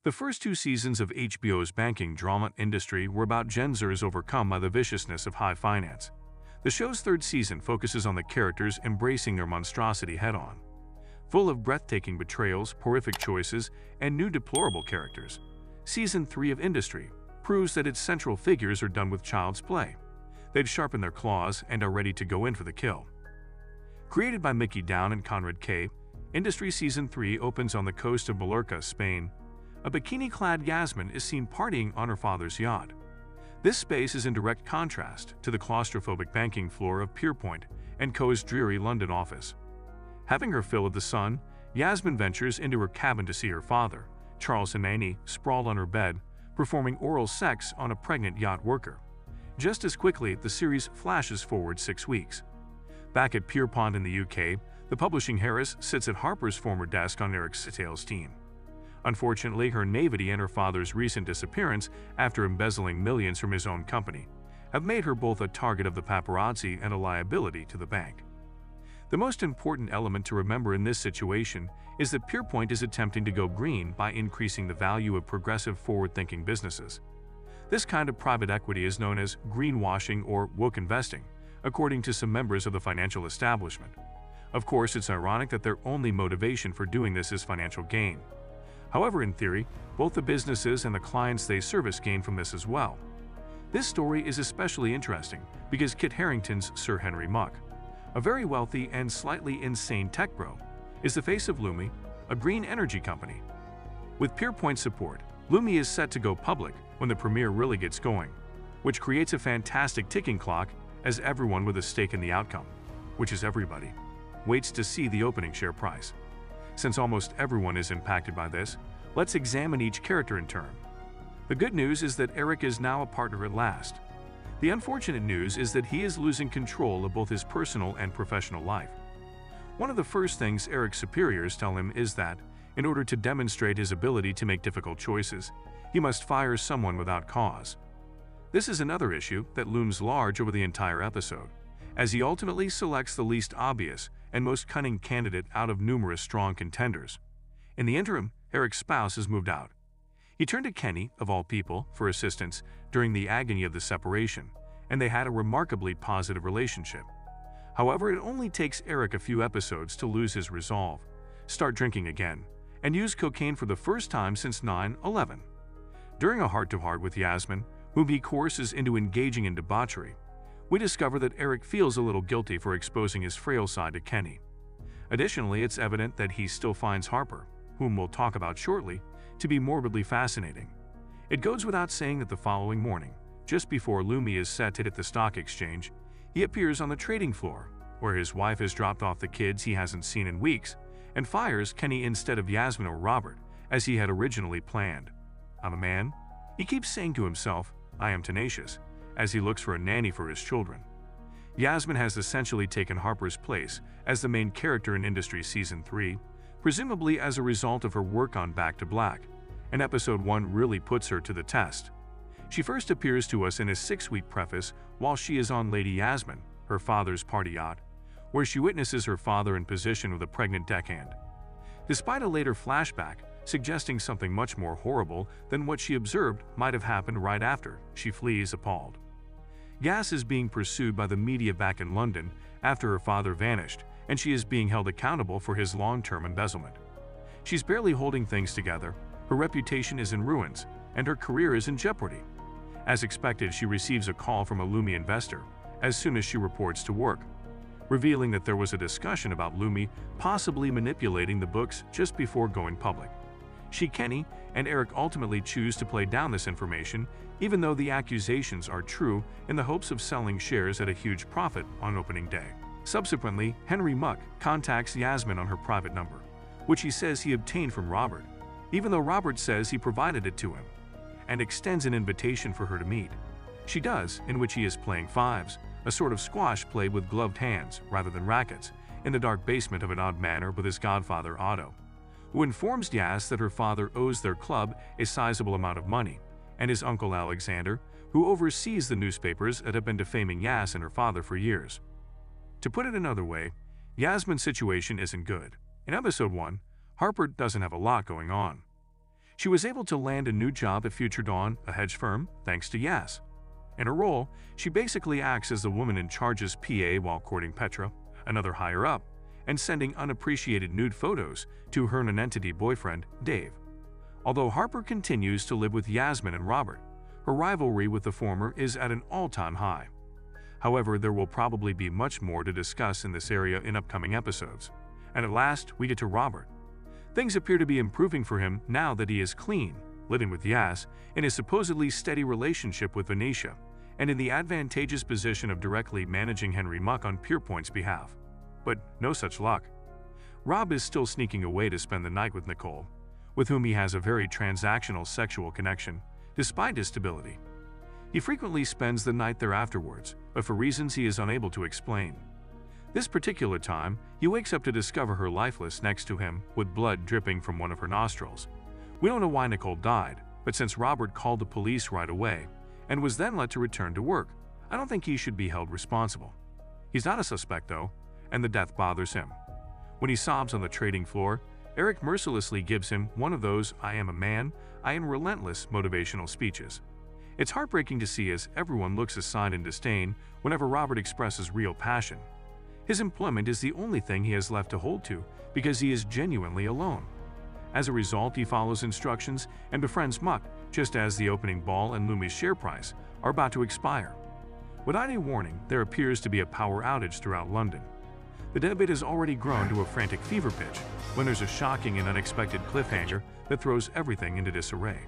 The first two seasons of HBO's banking drama industry were about Gen Zers overcome by the viciousness of high finance. The show's third season focuses on the characters embracing their monstrosity head-on. Full of breathtaking betrayals, horrific choices, and new deplorable characters, Season 3 of Industry proves that its central figures are done with child's play. They've sharpened their claws and are ready to go in for the kill. Created by Mickey Down and Conrad K., Industry Season 3 opens on the coast of Mallorca, Spain. A bikini-clad Yasmin is seen partying on her father's yacht. This space is in direct contrast to the claustrophobic banking floor of Pierpoint & Co.'s dreary London office. Having her fill of the sun, Yasmin ventures into her cabin to see her father, Charles Hernani, sprawled on her bed, performing oral sex on a pregnant yacht worker. Just as quickly, the series flashes forward 6 weeks. Back at Pierpont in the UK, the publishing Harris sits at Harper's former desk on Eric's sales team. Unfortunately, her naivety and her father's recent disappearance after embezzling millions from his own company have made her both a target of the paparazzi and a liability to the bank. The most important element to remember in this situation is that Pierpoint is attempting to go green by increasing the value of progressive, forward-thinking businesses. This kind of private equity is known as greenwashing or woke investing, according to some members of the financial establishment. Of course, it's ironic that their only motivation for doing this is financial gain. However, in theory, both the businesses and the clients they service gain from this as well. This story is especially interesting because Kit Harington's Sir Henry Muck, a very wealthy and slightly insane tech bro, is the face of Lumi, a green energy company. With Pierpoint's support, Lumi is set to go public when the premiere really gets going, which creates a fantastic ticking clock as everyone with a stake in the outcome, which is everybody, waits to see the opening share price. Since almost everyone is impacted by this, let's examine each character in turn. The good news is that Eric is now a partner at last. The unfortunate news is that he is losing control of both his personal and professional life. One of the first things Eric's superiors tell him is that, in order to demonstrate his ability to make difficult choices, he must fire someone without cause. This is another issue that looms large over the entire episode, as he ultimately selects the least obvious and most cunning candidate out of numerous strong contenders. In the interim, Eric's spouse has moved out. He turned to Kenny, of all people, for assistance during the agony of the separation, and they had a remarkably positive relationship. However, it only takes Eric a few episodes to lose his resolve, start drinking again, and use cocaine for the first time since 9/11. During a heart-to-heart with Yasmin, whom he coerces into engaging in debauchery, we discover that Eric feels a little guilty for exposing his frail side to Kenny. Additionally, it's evident that he still finds Harper, whom we'll talk about shortly, to be morbidly fascinating. It goes without saying that the following morning, just before Lumi is set to hit the stock exchange, he appears on the trading floor, where his wife has dropped off the kids he hasn't seen in weeks, and fires Kenny instead of Yasmin or Robert, as he had originally planned. "I'm a man," he keeps saying to himself. "I am tenacious," as he looks for a nanny for his children. Yasmin has essentially taken Harper's place as the main character in Industry Season 3, presumably as a result of her work on Back to Black, and Episode 1 really puts her to the test. She first appears to us in a 6-week preface while she is on Lady Yasmin, her father's party yacht, where she witnesses her father in position with a pregnant deckhand. Despite a later flashback suggesting something much more horrible than what she observed might have happened right after, she flees appalled. Yas is being pursued by the media back in London after her father vanished, and she is being held accountable for his long-term embezzlement. She's barely holding things together, her reputation is in ruins, and her career is in jeopardy. As expected, she receives a call from a Lumi investor as soon as she reports to work, revealing that there was a discussion about Lumi possibly manipulating the books just before going public. She, Kenny, and Eric ultimately choose to play down this information, even though the accusations are true, in the hopes of selling shares at a huge profit on opening day. Subsequently, Henry Muck contacts Yasmin on her private number, which he says he obtained from Robert, even though Robert says he provided it to him, and extends an invitation for her to meet. She does, in which he is playing fives, a sort of squash played with gloved hands rather than rackets, in the dark basement of an odd manor with his godfather Otto, who informs Yas that her father owes their club a sizable amount of money, and his uncle Alexander, who oversees the newspapers that have been defaming Yas and her father for years. To put it another way, Yasmin's situation isn't good. In Episode 1, Harper doesn't have a lot going on. She was able to land a new job at Future Dawn, a hedge firm, thanks to Yas. In her role, she basically acts as the woman in charge's PA while courting Petra, another higher-up, and sending unappreciated nude photos to her nonentity boyfriend, Dave. Although Harper continues to live with Yasmin and Robert, her rivalry with the former is at an all-time high. However, there will probably be much more to discuss in this area in upcoming episodes. And at last, we get to Robert. Things appear to be improving for him now that he is clean, living with Yas, in his supposedly steady relationship with Venetia, and in the advantageous position of directly managing Henry Muck on Pierpoint's behalf. But no such luck. Rob is still sneaking away to spend the night with Nicole, with whom he has a very transactional sexual connection, despite his stability. He frequently spends the night there afterwards, but for reasons he is unable to explain. This particular time, he wakes up to discover her lifeless next to him, with blood dripping from one of her nostrils. We don't know why Nicole died, but since Robert called the police right away, and was then let to return to work, I don't think he should be held responsible. He's not a suspect though, and the death bothers him. When he sobs on the trading floor, Eric mercilessly gives him one of those "I am a man, I am relentless" motivational speeches. It's heartbreaking to see as everyone looks aside in disdain whenever Robert expresses real passion. His employment is the only thing he has left to hold to because he is genuinely alone. As a result, he follows instructions and befriends Muck just as the opening ball and Lumi's share price are about to expire. Without any warning, there appears to be a power outage throughout London. The debate has already grown to a frantic fever pitch when there's a shocking and unexpected cliffhanger that throws everything into disarray.